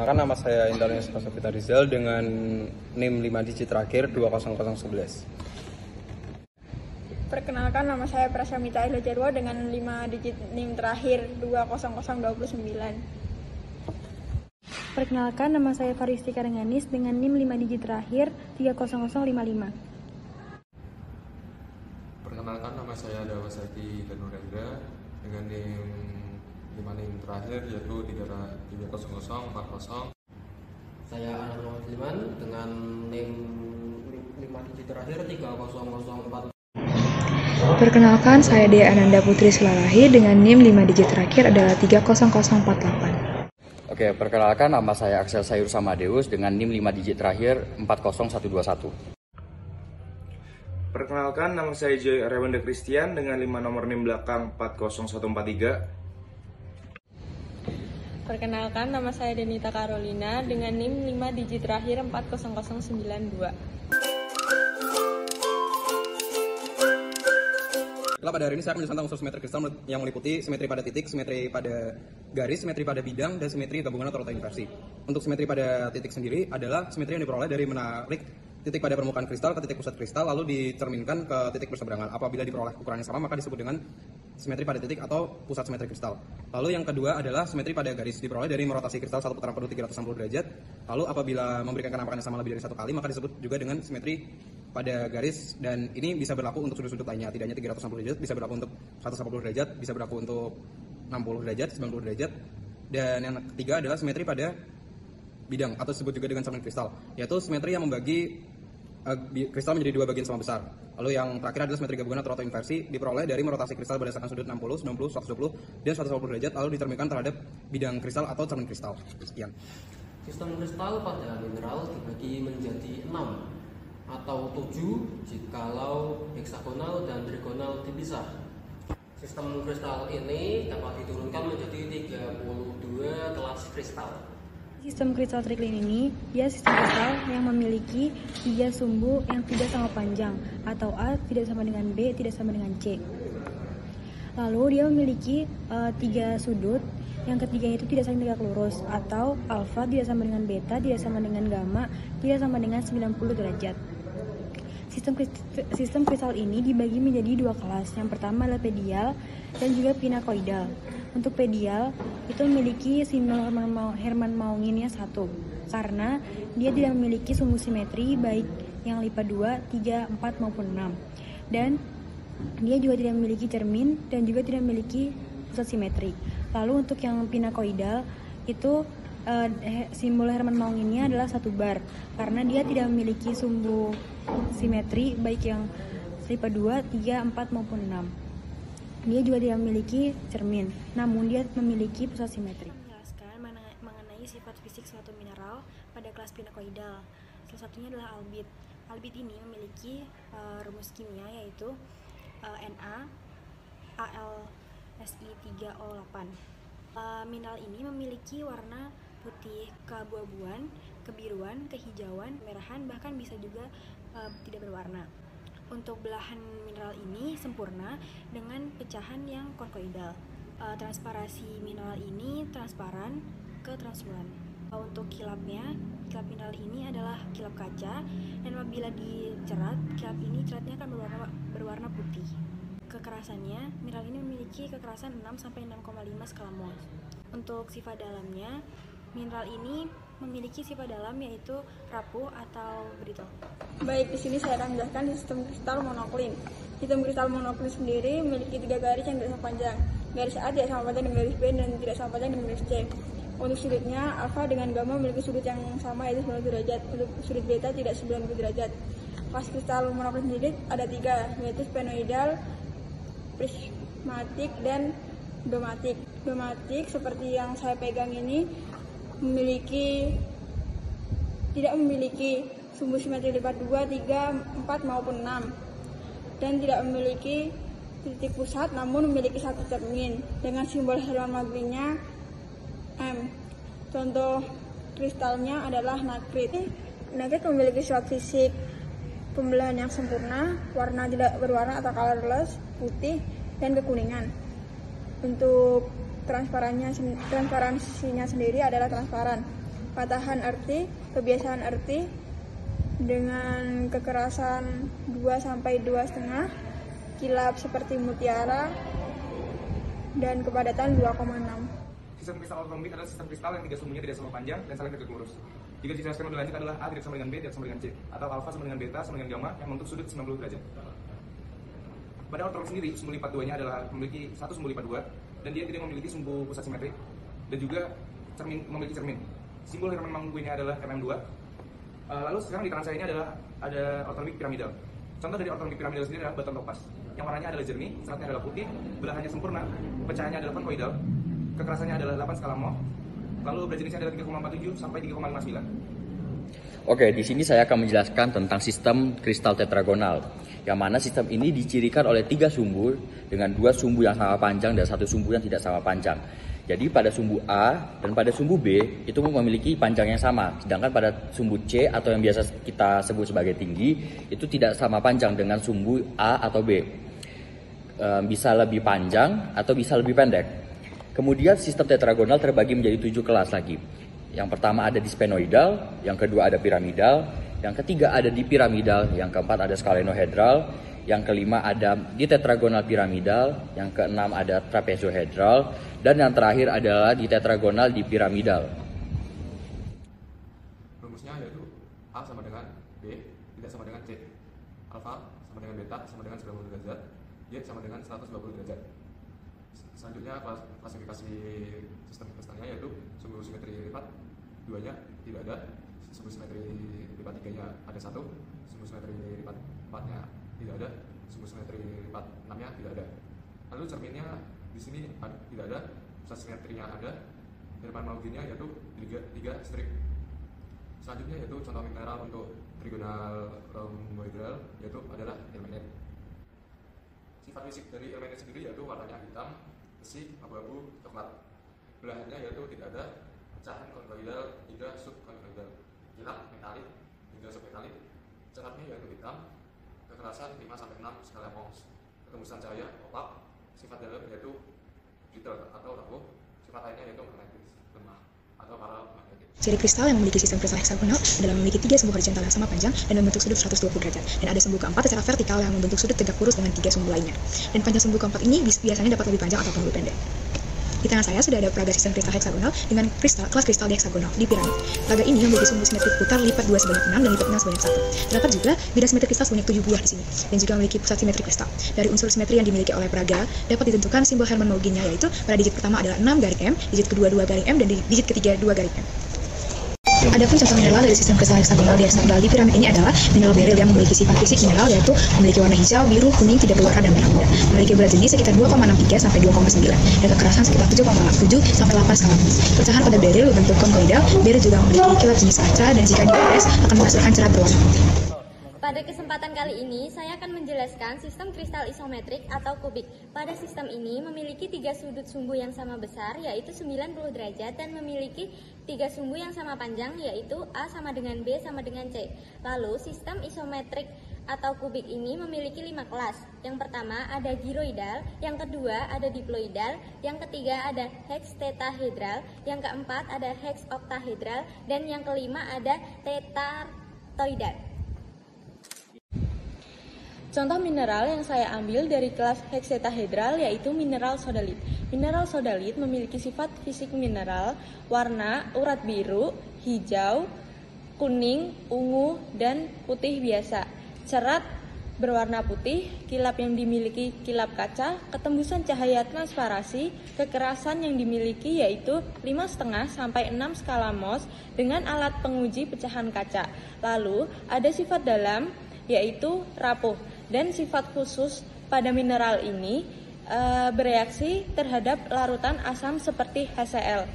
Perkenalkan, nama saya Indranius Pasopita Rizal dengan NIM 5 digit terakhir 20011. Perkenalkan, nama saya Prasyamita Ila Jarwo dengan 5 digit NIM terakhir 20029. Perkenalkan, nama saya Faristika Renganis dengan NIM 5 digit terakhir 30055. Perkenalkan, nama saya Dawasati Danurendra dengan NIM 5 NIM terakhir yaitu 30040. Saya Anwar Musliman dengan NIM 5 digit terakhir 3004. Perkenalkan, saya Dea Ananda Putri Selalahi dengan NIM 5 digit terakhir adalah 30048. Oke, perkenalkan, nama saya Axel Sayur Samadeus dengan NIM 5 digit terakhir 40121. Perkenalkan, nama saya Joy Arewanda Christian dengan 5 nomor NIM belakang 40143. Perkenalkan, nama saya Denita Carolina dengan NIM 5 digit terakhir 40092. Pada hari ini saya akan menjelaskan tentang unsur simetri kristal yang meliputi simetri pada titik, simetri pada garis, simetri pada bidang, dan simetri gabungan atau rota inversi. Untuk simetri pada titik sendiri adalah simetri yang diperoleh dari menarik titik pada permukaan kristal ke titik pusat kristal lalu dicerminkan ke titik berseberangan. Apabila diperoleh ukurannya sama, maka disebut dengan simetri pada titik atau pusat simetri kristal. Lalu yang kedua adalah simetri pada garis, diperoleh dari merotasi kristal satu putaran penuh 360 derajat. Lalu apabila memberikan kenampakan yang sama lebih dari satu kali, maka disebut juga dengan simetri pada garis, dan ini bisa berlaku untuk sudut-sudut lainnya, tidak hanya 360 derajat, bisa berlaku untuk 180 derajat, bisa berlaku untuk 60 derajat, 90 derajat. Dan yang ketiga adalah simetri pada bidang atau disebut juga dengan cermin kristal, yaitu simetri yang membagi kristal menjadi dua bagian sama besar. Lalu yang terakhir adalah simetri gabungan atau rota inversi, diperoleh dari merotasi kristal berdasarkan sudut 60, 90, 120, dan 180 derajat, lalu dicerminkan terhadap bidang kristal atau cermin kristal. Sekian. Sistem kristal pada mineral dibagi menjadi 6 atau 7 jikalau heksagonal dan trigonal dipisah. Sistem kristal ini dapat diturunkan menjadi 32 kelas kristal. Sistem kristal triklin ini dia sistem kristal yang memiliki 3 sumbu yang tidak sama panjang, atau A tidak sama dengan B, tidak sama dengan C. Lalu dia memiliki 3 sudut, yang ketiga itu tidak saling tegak lurus, atau alfa tidak sama dengan beta, tidak sama dengan gamma, tidak sama dengan 90 derajat. Sistem kristal ini dibagi menjadi 2 kelas. Yang pertama adalah pedial dan juga pinakoidal. Untuk pedial itu memiliki simbol Hermann-Maunginnya 1 karena dia tidak memiliki sumbu simetri baik yang lipat 2, 3, 4 maupun 6. Dan dia juga tidak memiliki cermin dan juga tidak memiliki pusat simetri. Lalu untuk yang pinakoidal itu simbol Hermann-Maunginnya adalah 1 bar karena dia tidak memiliki sumbu simetri baik yang lipat 2, 3, 4 maupun 6. Dia juga tidak memiliki cermin, namun dia memiliki pusat simetri. Menjelaskan mengenai sifat fisik suatu mineral pada kelas pinakoidal. Salah satunya adalah albit. Albit ini memiliki rumus kimia yaitu Na AlSi3O8. Mineral ini memiliki warna putih keabu-abuan, kebiruan, kehijauan, merahan, bahkan bisa juga tidak berwarna. Untuk belahan mineral ini sempurna dengan pecahan yang konkoidal. Transparasi mineral ini transparan ke transluan. Untuk kilapnya, kilap mineral ini adalah kilap kaca, dan apabila dicerat, kilap ini ceratnya akan berwarna putih. Kekerasannya, mineral ini memiliki kekerasan 6-6,5 skala mol. Untuk sifat dalamnya, mineral ini memiliki sifat dalam yaitu rapuh atau brittle. Baik, di sini saya akan menjelaskan sistem kristal monoklin. Sistem kristal monoklin sendiri memiliki 3 garis yang tidak sama panjang. Garis A tidak sama panjang dengan garis B dan tidak sama panjang dengan garis C. Untuk sudutnya, alfa dengan gamma memiliki sudut yang sama yaitu 90 derajat. Untuk sudut beta tidak 90 derajat. Kelas kristal monoklin sendiri ada 3, yaitu sphenoidal, prismatik, dan domatik. Domatik seperti yang saya pegang ini tidak memiliki sumbu simetri lipat 2, 3, 4 maupun 6, dan tidak memiliki titik pusat namun memiliki 1 cermin dengan simbol Hermann-Maunginnya M. Contoh kristalnya adalah nagrit. Nagrit memiliki sifat fisik pembelahan yang sempurna, warna tidak berwarna atau colorless, putih, dan kekuningan. Untuk transparansinya sendiri adalah transparan. patahan earthy, kebiasaan earthy dengan kekerasan 2-2,5, kilap seperti mutiara, dan kepadatan 2,6. Sistem kristal ortotrombik adalah sistem kristal yang tiga sumbunya tidak sama panjang dan saling tegak lurus. Jika dijelaskan lebih lanjut adalah A tidak sama dengan B, tidak sama dengan C, atau alfa sama dengan beta sama dengan gamma yang membentuk sudut 90 derajat. Pada ortotrombik sendiri, sumbu lipat 2-nya adalah memiliki satu sumbu lipat 2 dan dia tidak memiliki sumbu pusat simetrik dan juga memiliki cermin. Simbol Hermann Maughininya adalah MM2. Lalu sekarang di kanan saya ini ada ortotrombik piramidal. Contoh dari ortotrombik piramidal sendiri adalah batuan topas yang warnanya adalah jernih, seratnya adalah putih, belahannya sempurna, pecahannya adalah konkoidal, kekerasannya adalah 8 skala mol, lalu berat jenisnya adalah 3,47 sampai 3,59. Oke, di sini saya akan menjelaskan tentang sistem kristal tetragonal, yang mana sistem ini dicirikan oleh 3 sumbu dengan 2 sumbu yang sama panjang dan 1 sumbu yang tidak sama panjang. Jadi pada sumbu A dan pada sumbu B itu memiliki panjang yang sama, sedangkan pada sumbu C atau yang biasa kita sebut sebagai tinggi itu tidak sama panjang dengan sumbu A atau B. Bisa lebih panjang atau bisa lebih pendek. Kemudian sistem tetragonal terbagi menjadi 7 kelas lagi. Yang pertama ada di sphenoidal, yang kedua ada piramidal, yang ketiga ada di piramidal, yang keempat ada skalenohedral, yang kelima ada di tetragonal piramidal, yang keenam ada trapezohedral, dan yang terakhir adalah di tetragonal di piramidal. Rumusnya yaitu A sama dengan B tidak sama dengan C, alfa sama dengan beta sama dengan 90 derajat, Y sama dengan 120 derajat. Selanjutnya klasifikasi sistem kristalnya yaitu sumbu simetri lipat 2-nya tidak ada, sumbu simetri lipat 3-nya ada 1, sumbu simetri lipat 4-nya tidak ada, sumbu simetri lipat 6-nya tidak ada. Lalu cerminnya di sini tidak ada, pusat simetrinya ada, Hermann Maughininya yaitu 3 strip. Selanjutnya yaitu contoh mineral untuk trigonal rhomboidal yaitu adalah ilmenite. Sifat fisik dari ilmenite sendiri yaitu warnanya hitam, besi, abu-abu, coklat. Belahannya yaitu tidak ada, pecahan konkoidal hingga subkonkoidal, kilap metalik hingga submetalik. Ceratnya yaitu hitam, kekerasan 5-6 skala Mohs, ketembusan cahaya opak, sifat dalam yaitu brittle atau rapuh, sifat lainnya yaitu magnetis, lemah atau paramagnetik. Ciri kristal yang memiliki sistem kristal heksagonal adalah memiliki 3 sumbu horizontal yang sama panjang dan membentuk sudut 120 derajat, dan ada sumbu keempat secara vertikal yang membentuk sudut tegak lurus dengan 3 sumbu lainnya. Dan panjang sumbu keempat ini biasanya dapat lebih panjang ataupun lebih pendek. Di tangan saya sudah ada peraga sistem kristal heksagonal dengan kelas kristal di heksagonal di piramid. Peraga ini memiliki sumbu simetrik putar lipat 2 sebanyak 6 dan lipat 6 sebanyak 1. Terdapat juga bidang simetri kristal sebanyak 7 buah di sini, dan juga memiliki pusat simetri kristal. Dari unsur simetri yang dimiliki oleh peraga dapat ditentukan simbol Hermann Maughininya, yaitu pada digit pertama adalah 6 M, digit kedua 2 M, dan digit ketiga 2 M. Adapun contoh mineral dari sistem kristal heksagonal di piramid ini adalah mineral beril yang memiliki sifat fisik mineral yaitu memiliki warna hijau, biru, kuning, tidak berwarna, dan merah muda. Memiliki berat jenis sekitar 2,63 sampai 2,9 dan kekerasan sekitar 7,7 sampai 8 skala Mohs. Pecahan pada beril berbentuk konkoidal. Beril juga memiliki kilat jenis kaca dan jika diperes akan menghasilkan cerat berwarna putih. Pada kesempatan kali ini, saya akan menjelaskan sistem kristal isometrik atau kubik. Pada sistem ini memiliki 3 sudut sumbu yang sama besar, yaitu 90 derajat, dan memiliki 3 sumbu yang sama panjang, yaitu A sama dengan B sama dengan C. Lalu, sistem isometrik atau kubik ini memiliki 5 kelas. Yang pertama ada gyroidal, yang kedua ada diploidal, yang ketiga ada hextetahedral, yang keempat ada hexoktahedral, dan yang kelima ada tetratoidal. Contoh mineral yang saya ambil dari kelas hextetahedral yaitu mineral sodalit. Mineral sodalit memiliki sifat fisik mineral, warna urat biru, hijau, kuning, ungu, dan putih biasa. Cerat berwarna putih, kilap yang dimiliki kilap kaca, ketembusan cahaya transparasi, kekerasan yang dimiliki yaitu 5,5 sampai 6 skala Mohs dengan alat penguji pecahan kaca. Lalu ada sifat dalam yaitu rapuh, dan sifat khusus pada mineral ini bereaksi terhadap larutan asam seperti HCl.